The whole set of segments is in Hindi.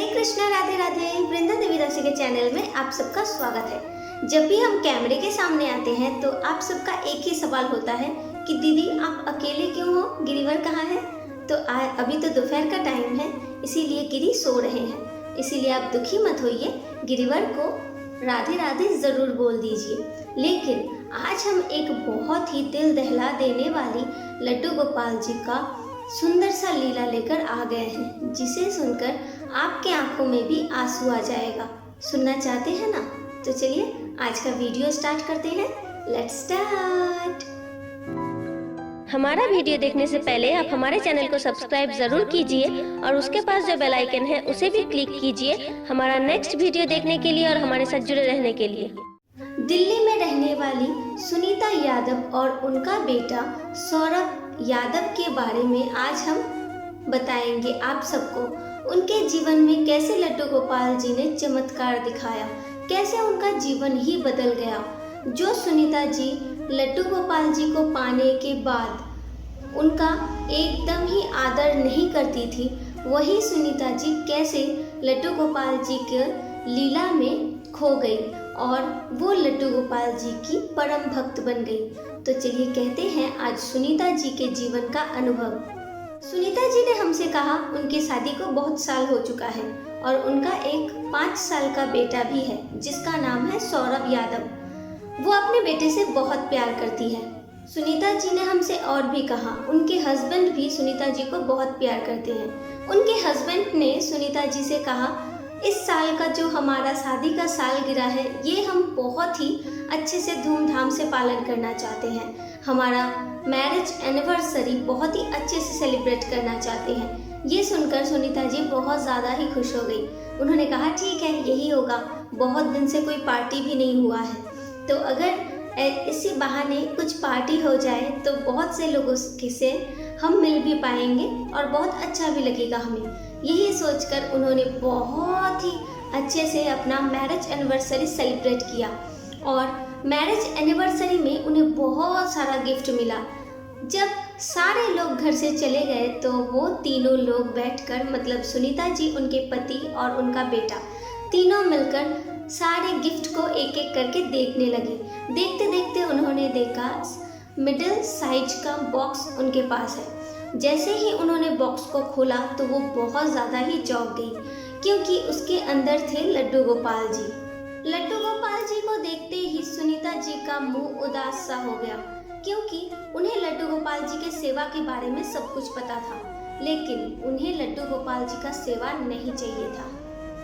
कृष्णा, राधे राधे। वृंदा देवी दासी के चैनल में आप सबका स्वागत है। जब भी हम कैमरे के सामने आते हैं तो आप सबका एक ही सवाल होता है कि दीदी आप अकेले क्यों हो, गिरिवर कहाँ है? तो अभी तो दोपहर का टाइम है, इसीलिए गिरी सो रहे हैं। इसीलिए आप दुखी मत होइए, गिरिवर को राधे राधे ज़रूर बोल दीजिए। लेकिन आज हम एक बहुत ही दिल दहला देने वाली लड्डू गोपाल जी का सुंदर सा लीला लेकर आ गए हैं, जिसे सुनकर आपके आंखों में भी आंसू आ जाएगा। सुनना चाहते हैं ना? तो चलिए आज का वीडियो स्टार्ट करते हैं। Let's start. हमारा वीडियो देखने से पहले आप हमारे चैनल को सब्सक्राइब जरूर कीजिए और उसके पास जो बेल आइकन है उसे भी क्लिक कीजिए हमारा नेक्स्ट वीडियो देखने के लिए और हमारे साथ जुड़े रहने के लिए। दिल्ली में रहने वाली सुनीता यादव और उनका बेटा सौरभ यादव के बारे में आज हम बताएंगे आप सबको। उनके जीवन में कैसे लड्डू गोपाल जी ने चमत्कार दिखाया, कैसे उनका जीवन ही बदल गया। जो सुनीता जी लड्डू गोपाल जी को पाने के बाद उनका एकदम ही आदर नहीं करती थी, वही सुनीता जी कैसे लड्डू गोपाल जी के लीला में खो गई और वो लड्डू गोपाल जी की परम भक्त बन गई। तो चलिए कहते हैं आज सुनीता जी के जीवन का अनुभव। सुनीता जी ने हमसे कहा उनकी शादी को बहुत साल हो चुका है और उनका एक 5 साल का बेटा भी है जिसका नाम है सौरभ यादव। वो अपने बेटे से बहुत प्यार करती है। सुनीता जी ने हमसे और भी कहा उनके हस्बैंड भी सुनीता जी को बहुत प्यार करते हैं। उनके हस्बैंड ने सुनीता जी से कहा इस साल का जो हमारा शादी का सालगिरह है ये हम बहुत ही अच्छे से धूमधाम से पालन करना चाहते हैं। हमारा मैरिज एनिवर्सरी बहुत ही अच्छे से सेलिब्रेट करना चाहते हैं। ये सुनकर सुनीता जी बहुत ज़्यादा ही खुश हो गई। उन्होंने कहा ठीक है यही होगा, बहुत दिन से कोई पार्टी भी नहीं हुआ है, तो अगर इसी बहाने कुछ पार्टी हो जाए तो बहुत से लोगों से हम मिल भी पाएंगे और बहुत अच्छा भी लगेगा हमें। यही सोचकर उन्होंने बहुत ही अच्छे से अपना मैरिज एनिवर्सरी सेलिब्रेट किया और मैरिज एनिवर्सरी में उन्हें बहुत सारा गिफ्ट मिला। जब सारे लोग घर से चले गए तो वो तीनों लोग बैठकर, मतलब सुनीता जी, उनके पति और उनका बेटा, तीनों मिलकर सारे गिफ्ट को एक एक करके देखने लगे। देखते देखते उन्होंने देखा मिडिल साइज का बॉक्स उनके पास है। जैसे ही उन्होंने बॉक्स को खोला तो वो बहुत ज़्यादा ही चौंक गई क्योंकि उसके अंदर थे लड्डू गोपाल जी। लड्डू गोपाल जी को देखते ही सुनीता जी का मुंह उदास सा हो गया क्योंकि उन्हें लड्डू गोपाल जी के सेवा के बारे में सब कुछ पता था, लेकिन उन्हें लड्डू गोपाल जी का सेवा नहीं चाहिए था।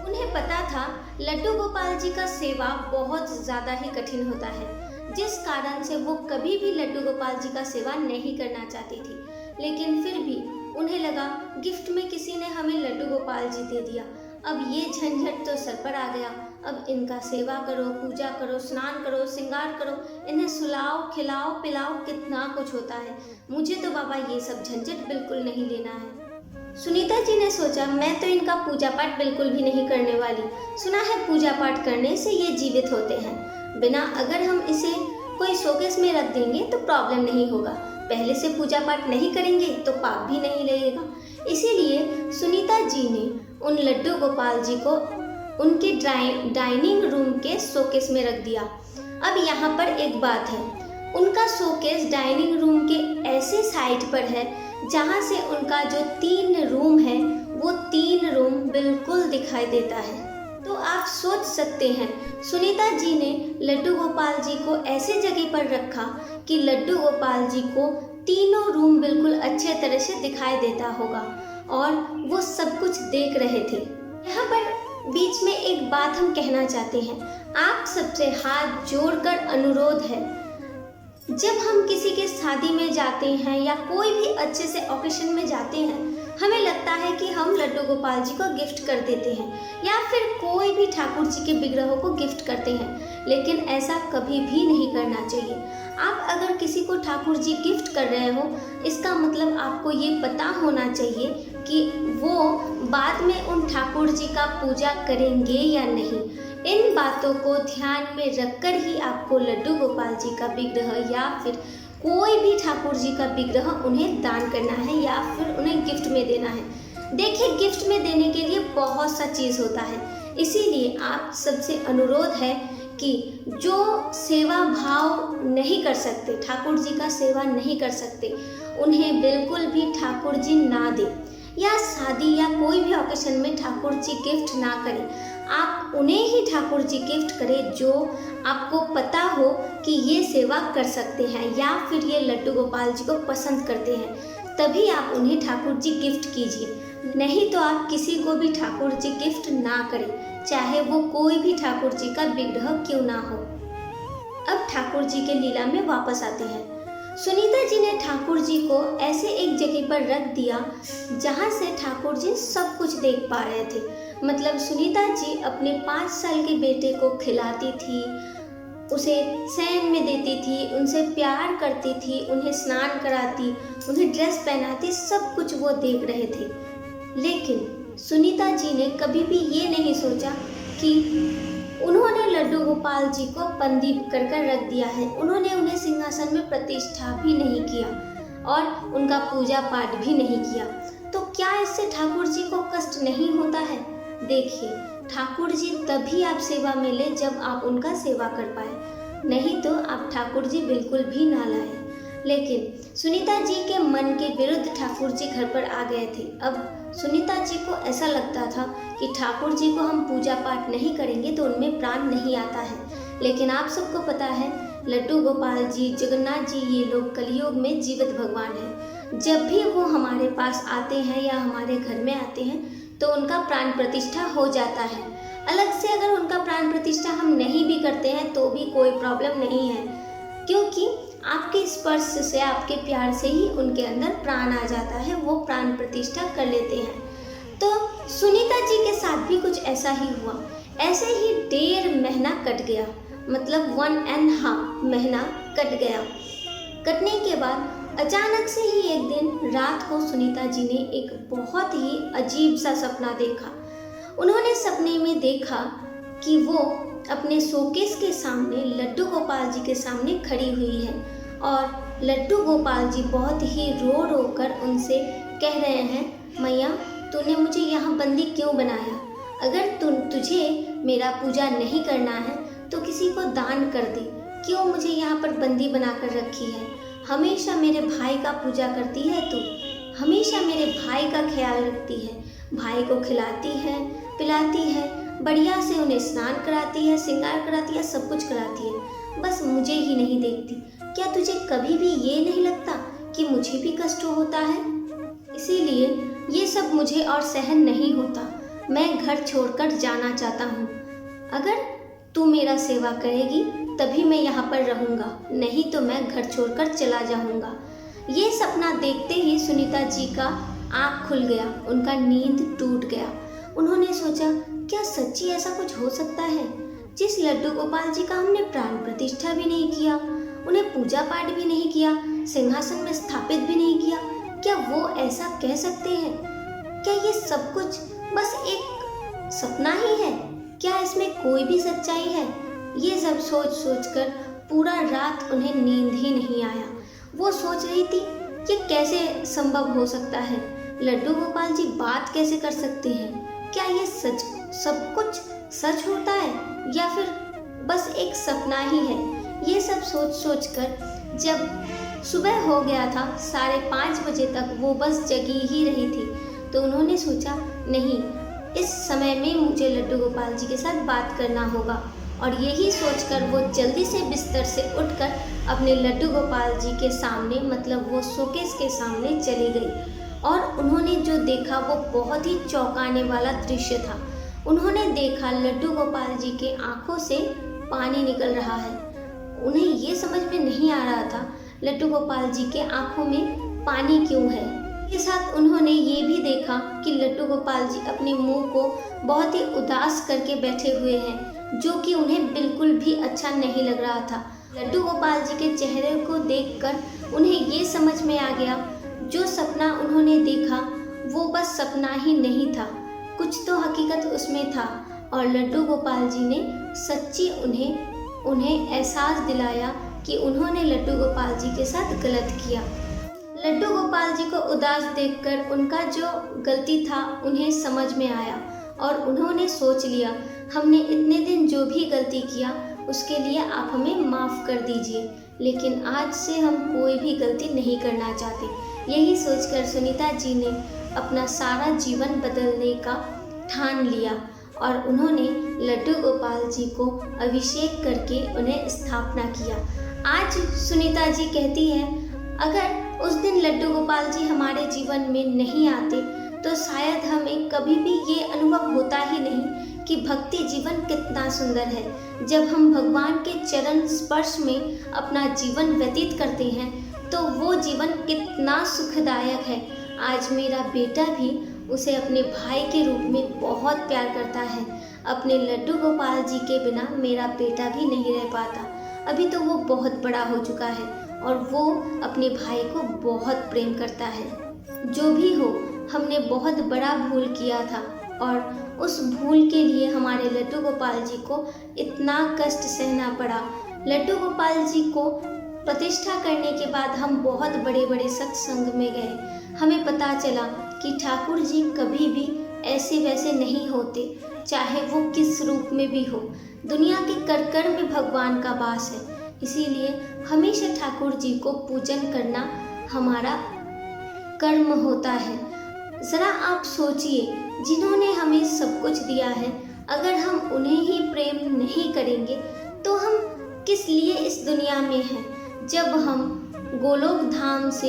उन्हें पता था लड्डू गोपाल जी का सेवा बहुत ज़्यादा ही कठिन होता है, जिस कारण से वो कभी भी लड्डू गोपाल जी का सेवा नहीं करना चाहती थी। लेकिन फिर भी उन्हें लगा गिफ्ट में किसी ने हमें लड्डू गोपाल जी दे दिया, अब ये झंझट तो सर पर आ गया। अब इनका सेवा करो, पूजा करो, स्नान करो, श्रृंगार करो, इन्हें सुलाओ, खिलाओ, पिलाओ, कितना कुछ होता है। मुझे तो बाबा ये सब झंझट बिल्कुल नहीं लेना है। सुनीता जी ने सोचा मैं तो इनका पूजा पाठ बिल्कुल भी नहीं करने वाली। सुना है पूजा पाठ करने से ये जीवित होते हैं, बिना अगर हम इसे कोई शोकेस में रख देंगे तो प्रॉब्लम नहीं होगा। पहले से पूजा पाठ नहीं करेंगे तो पाप भी नहीं लगेगा। इसीलिए सुनीता जी ने उन लड्डू गोपाल जी को उनके डाइनिंग रूम के शोकेस में रख दिया। अब यहाँ पर एक बात है, उनका शोकेस डाइनिंग रूम के ऐसे साइड पर है जहाँ से उनका जो 3 रूम है वो 3 रूम बिल्कुल दिखाई देता है। तो आप सोच सकते हैं सुनीता जी ने लड्डू गोपाल जी को ऐसे जगह पर रखा कि लड्डू गोपाल जी को तीनों रूम बिल्कुल अच्छे तरह से दिखाई देता होगा और वो सब कुछ देख रहे थे। यहाँ पर बीच में एक बात हम कहना चाहते हैं, आप सबसे हाथ जोड़कर अनुरोध है, जब हम किसी के शादी में जाते हैं या कोई भी अच्छे से ओकेशन में जाते हैं, हमें लगता है कि हम लड्डू गोपाल जी को गिफ्ट कर देते हैं या फिर कोई भी ठाकुर जी के विग्रहों को गिफ्ट करते हैं, लेकिन ऐसा कभी भी नहीं करना चाहिए। आप अगर किसी को ठाकुर जी गिफ्ट कर रहे हो, इसका मतलब आपको ये पता होना चाहिए कि वो बाद में उन ठाकुर जी का पूजा करेंगे या नहीं। इन बातों को ध्यान में रखकर ही आपको लड्डू गोपाल जी का विग्रह या फिर कोई भी ठाकुर जी का विग्रह उन्हें दान करना है या फिर उन्हें गिफ्ट में देना है। देखिए, गिफ्ट में देने के लिए बहुत सा चीज़ होता है, इसीलिए आप सबसे अनुरोध है कि जो सेवा भाव नहीं कर सकते, ठाकुर जी का सेवा नहीं कर सकते, उन्हें बिल्कुल भी ठाकुर जी ना दें, या शादी या कोई भी ओकेशन में ठाकुर जी गिफ्ट ना करें। आप उन्हें ही ठाकुर जी गिफ्ट करें जो आपको पता हो कि ये सेवा कर सकते हैं या फिर ये लड्डू गोपाल जी को पसंद करते हैं, तभी आप उन्हें ठाकुर जी गिफ्ट कीजिए। नहीं तो आप किसी को भी ठाकुर जी गिफ्ट ना करें, चाहे वो कोई भी ठाकुर जी का विग्रह क्यों ना हो। अब ठाकुर जी के लीला में वापस आते हैं। सुनीता जी ने ठाकुर जी को ऐसे एक जगह पर रख दिया जहाँ से ठाकुर जी सब कुछ देख पा रहे थे। मतलब सुनीता जी अपने 5 साल के बेटे को खिलाती थी, उसे शयन में देती थी, उनसे प्यार करती थी, उन्हें स्नान कराती, उन्हें ड्रेस पहनाती, सब कुछ वो देख रहे थे। लेकिन सुनीता जी ने कभी भी ये नहीं सोचा कि उन्होंने लड्डू गोपाल जी को बंदी कर रख दिया है। उन्होंने उन्हें सिंहासन में प्रतिष्ठा भी नहीं किया और उनका पूजा पाठ भी नहीं किया। तो क्या इससे ठाकुर जी को कष्ट नहीं होता है? देखिए, ठाकुर जी तभी आप सेवा में ले जब आप उनका सेवा कर पाए, नहीं तो आप ठाकुर जी बिल्कुल भी ना लाए। लेकिन सुनीता जी के मन के विरुद्ध ठाकुर जी घर पर आ गए थे। अब सुनीता जी को ऐसा लगता था कि ठाकुर जी को हम पूजा पाठ नहीं करेंगे तो उनमें प्राण नहीं आता है। लेकिन आप सबको पता है, लड्डू गोपाल जी, जगन्नाथ जी, ये लोग कलयुग में जीवित भगवान हैं। जब भी वो हमारे पास आते हैं या हमारे घर में आते हैं तो उनका प्राण प्रतिष्ठा हो जाता है। अलग से अगर उनका प्राण प्रतिष्ठा हम नहीं भी करते हैं तो भी कोई प्रॉब्लम नहीं है, क्योंकि आपके स्पर्श से, आपके प्यार से ही उनके अंदर प्राण आ जाता है, वो प्राण प्रतिष्ठा कर लेते हैं। तो सुनीता जी के साथ भी कुछ ऐसा ही हुआ। ऐसे ही 1.5 महीना कट गया, मतलब 1.5 महीना कट गया। कटने के बाद अचानक से ही एक दिन रात को सुनीता जी ने एक बहुत ही अजीब सा सपना देखा। उन्होंने सपने में देखा कि वो अपने शोकेस के सामने लड्डू गोपाल जी के सामने खड़ी हुई है और लड्डू गोपाल जी बहुत ही रो रो कर उनसे कह रहे हैं, मैया तूने मुझे यहाँ बंदी क्यों बनाया? अगर तुझे मेरा पूजा नहीं करना है तो किसी को दान कर दे। क्यों मुझे यहाँ पर बंदी बनाकर रखी है? हमेशा मेरे भाई का पूजा करती है तू, हमेशा मेरे भाई का ख्याल रखती है, भाई को खिलाती है, पिलाती है, बढ़िया से उन्हें स्नान कराती है, श्रृंगार कराती है, सब कुछ कराती है, बस मुझे ही नहीं देखती। क्या तुझे कभी भी ये नहीं लगता कि मुझे भी कष्ट होता है? इसीलिए ये सब मुझे और सहन नहीं होता। मैं घर छोड़कर जाना चाहता हूँ। अगर तू मेरा सेवा करेगी तभी मैं यहाँ पर रहूँगा, नहीं तो मैं घर छोड़कर चला जाऊँगा। ये सपना देखते ही सुनीता जी का आँख खुल गया, उनका नींद टूट गया। उन्होंने सोचा, क्या सच्ची ऐसा कुछ हो सकता है? जिस लड्डू गोपाल जी का हमने प्राण प्रतिष्ठा भी नहीं किया, उन्हें पूजा पाठ भी नहीं किया, सिंहासन में स्थापित भी नहीं किया, क्या वो ऐसा कह सकते हैं? क्या ये सब कुछ बस एक सपना ही है? क्या इसमें कोई भी सच्चाई है? ये सब सोच सोच कर पूरा रात उन्हें नींद ही नहीं आया। वो सोच रही थी कि कैसे संभव हो सकता है, लड्डू गोपाल जी बात कैसे कर सकते हैं? क्या ये सच सब कुछ सच होता है या फिर बस एक सपना ही है? ये सब सोच सोच कर जब सुबह हो गया था, 5:30 बजे तक वो बस जगी ही रही थी। तो उन्होंने सोचा, नहीं, इस समय में मुझे लड्डू गोपाल जी के साथ बात करना होगा। और यही सोचकर वो जल्दी से बिस्तर से उठकर अपने लड्डू गोपाल जी के सामने, मतलब वो शोकेस के सामने चली गई। और उन्होंने जो देखा वो बहुत ही चौंकाने वाला दृश्य था। उन्होंने देखा लड्डू गोपाल जी के आंखों से पानी निकल रहा है। उन्हें ये समझ में नहीं आ रहा था लड्डू गोपाल जी के आंखों में पानी क्यों है। इसके साथ उन्होंने ये भी देखा कि लड्डू गोपाल जी अपने मुंह को बहुत ही उदास करके बैठे हुए हैं, जो कि उन्हें बिल्कुल भी अच्छा नहीं लग रहा था। लड्डू गोपाल जी के चेहरे को देखकर उन्हें ये समझ में आ गया, जो सपना उन्होंने देखा वो बस सपना ही नहीं था, कुछ तो हकीकत उसमें था। और लड्डू गोपाल जी ने सच्ची उन्हें एहसास दिलाया कि उन्होंने लड्डू गोपाल जी के साथ गलत किया। लड्डू गोपाल जी को उदास देखकर उनका जो गलती था उन्हें समझ में आया और उन्होंने सोच लिया, हमने इतने दिन जो भी गलती किया उसके लिए आप हमें माफ़ कर दीजिए, लेकिन आज से हम कोई भी गलती नहीं करना चाहते। यही सोचकर सुनीता जी ने अपना सारा जीवन बदलने का ठान लिया और उन्होंने लड्डू गोपाल जी को अभिषेक करके उन्हें स्थापना किया। आज सुनीता जी कहती हैं, अगर उस दिन लड्डू गोपाल जी हमारे जीवन में नहीं आते तो शायद हमें कभी भी ये अनुभव होता ही नहीं कि भक्ति जीवन कितना सुंदर है। जब हम भगवान के चरण स्पर्श में अपना जीवन व्यतीत करते हैं तो वो जीवन कितना सुखदायक है। आज मेरा बेटा भी उसे अपने भाई के रूप में बहुत प्यार करता है। अपने लड्डू गोपाल जी के बिना मेरा बेटा भी नहीं रह पाता। अभी तो वो बहुत बड़ा हो चुका है और वो अपने भाई को बहुत प्रेम करता है। जो भी हो, हमने बहुत बड़ा भूल किया था और उस भूल के लिए हमारे लड्डू गोपाल जी को इतना कष्ट सहना पड़ा। लड्डू गोपाल जी को प्रतिष्ठा करने के बाद हम बहुत बड़े बड़े सत्संग में गए। हमें पता चला कि ठाकुर जी कभी भी ऐसे वैसे नहीं होते, चाहे वो किस रूप में भी हो। दुनिया के कर में भगवान का वास है, इसीलिए हमेशा ठाकुर जी को पूजन करना हमारा कर्म होता है। ज़रा आप सोचिए, जिन्होंने हमें सब कुछ दिया है, अगर हम उन्हें ही प्रेम नहीं करेंगे तो हम किस लिए इस दुनिया में हैं। जब हम गोलोक धाम से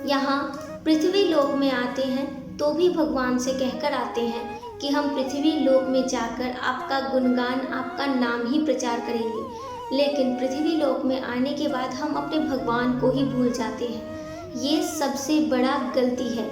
यहाँ पृथ्वी लोक में आते हैं तो भी भगवान से कहकर आते हैं कि हम पृथ्वी लोक में जाकर आपका गुणगान, आपका नाम ही प्रचार करेंगे, लेकिन पृथ्वी लोक में आने के बाद हम अपने भगवान को ही भूल जाते हैं। ये सबसे बड़ा गलती है,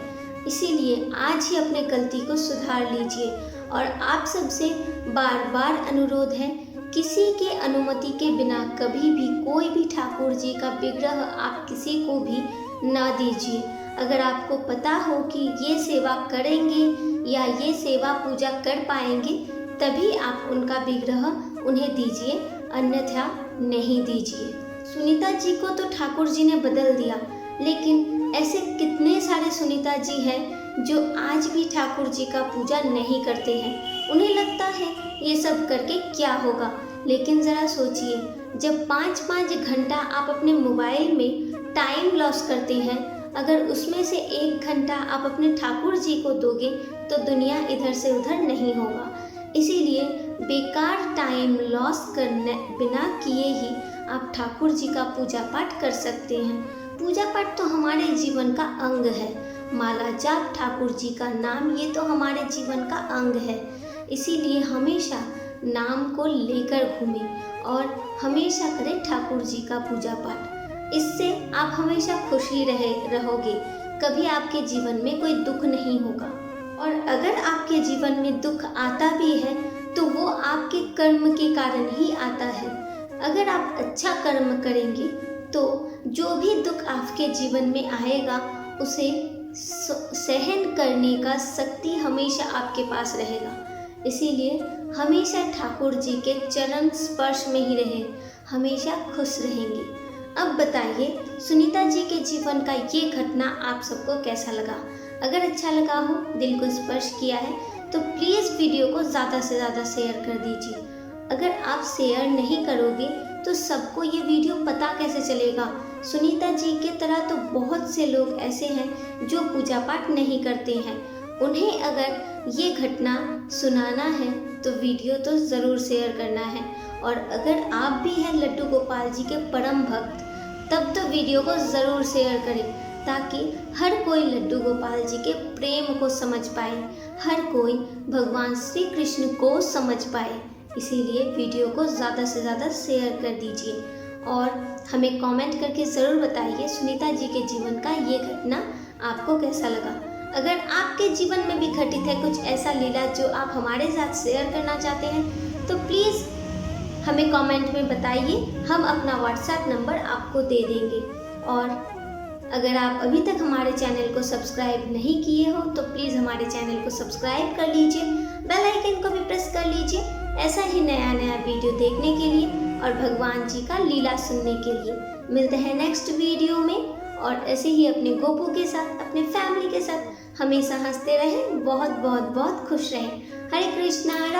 इसीलिए आज ही अपने गलती को सुधार लीजिए। और आप सबसे बार बार अनुरोध है, किसी के अनुमति के बिना कभी भी कोई भी ठाकुर जी का विग्रह आप किसी को भी ना दीजिए। अगर आपको पता हो कि ये सेवा करेंगे या ये सेवा पूजा कर पाएंगे तभी आप उनका विग्रह उन्हें दीजिए, अन्यथा नहीं दीजिए। सुनीता जी को तो ठाकुर जी ने बदल दिया, लेकिन ऐसे कितने सारे सुनीता जी हैं जो आज भी ठाकुर जी का पूजा नहीं करते हैं। उन्हें लगता है ये सब करके क्या होगा, लेकिन ज़रा सोचिए, जब 5-5 घंटा आप अपने मोबाइल में टाइम लॉस करते हैं, अगर उसमें से 1 घंटा आप अपने ठाकुर जी को दोगे तो दुनिया इधर से उधर नहीं होगा। इसीलिए बेकार टाइम लॉस करने बिना किए ही आप ठाकुर जी का पूजा पाठ कर सकते हैं। पूजा पाठ तो हमारे जीवन का अंग है। माला जाप, ठाकुर जी का नाम, ये तो हमारे जीवन का अंग है। इसीलिए हमेशा नाम को लेकर घूमें और हमेशा करें ठाकुर जी का पूजा पाठ। इससे आप हमेशा खुशी रहोगे, कभी आपके जीवन में कोई दुख नहीं होगा। और अगर आपके जीवन में दुख आता भी है तो वो आपके कर्म के कारण ही आता है। अगर आप अच्छा कर्म करेंगे तो जो भी दुख आपके जीवन में आएगा उसे सहन करने का शक्ति हमेशा आपके पास रहेगा। इसीलिए हमेशा ठाकुर जी के चरण स्पर्श में ही रहें, हमेशा खुश रहेंगे। अब बताइए, सुनीता जी के जीवन का ये घटना आप सबको कैसा लगा? अगर अच्छा लगा हो, दिल को स्पर्श किया है तो प्लीज़ वीडियो को ज़्यादा से ज़्यादा शेयर कर दीजिए। अगर आप शेयर नहीं करोगे तो सबको ये वीडियो पता कैसे चलेगा? सुनीता जी के तरह तो बहुत से लोग ऐसे हैं जो पूजा पाठ नहीं करते हैं। उन्हें अगर ये घटना सुनाना है तो वीडियो तो ज़रूर शेयर करना है। और अगर आप भी हैं लड्डू गोपाल जी के परम भक्त, तब तो वीडियो को ज़रूर शेयर करें ताकि हर कोई लड्डू गोपाल जी के प्रेम को समझ पाए, हर कोई भगवान श्री कृष्ण को समझ पाए। इसीलिए वीडियो को ज़्यादा से ज़्यादा शेयर कर दीजिए और हमें कमेंट करके ज़रूर बताइए सुनीता जी के जीवन का ये घटना आपको कैसा लगा। अगर आपके जीवन में भी घटित है कुछ ऐसा लीला जो आप हमारे साथ शेयर करना चाहते हैं तो प्लीज़ हमें कमेंट में बताइए, हम अपना व्हाट्सएप नंबर आपको दे देंगे। और अगर आप अभी तक हमारे चैनल को सब्सक्राइब नहीं किए हो तो प्लीज़ हमारे चैनल को सब्सक्राइब कर लीजिए, बेल आइकन को भी प्रेस कर लीजिए ऐसा ही नया वीडियो देखने के लिए और भगवान जी का लीला सुनने के लिए। मिलते हैं नेक्स्ट वीडियो में और ऐसे ही अपने गोपू के साथ, अपने फैमिली के साथ हमेशा हंसते रहें, बहुत बहुत बहुत खुश रहें। हरे कृष्णा।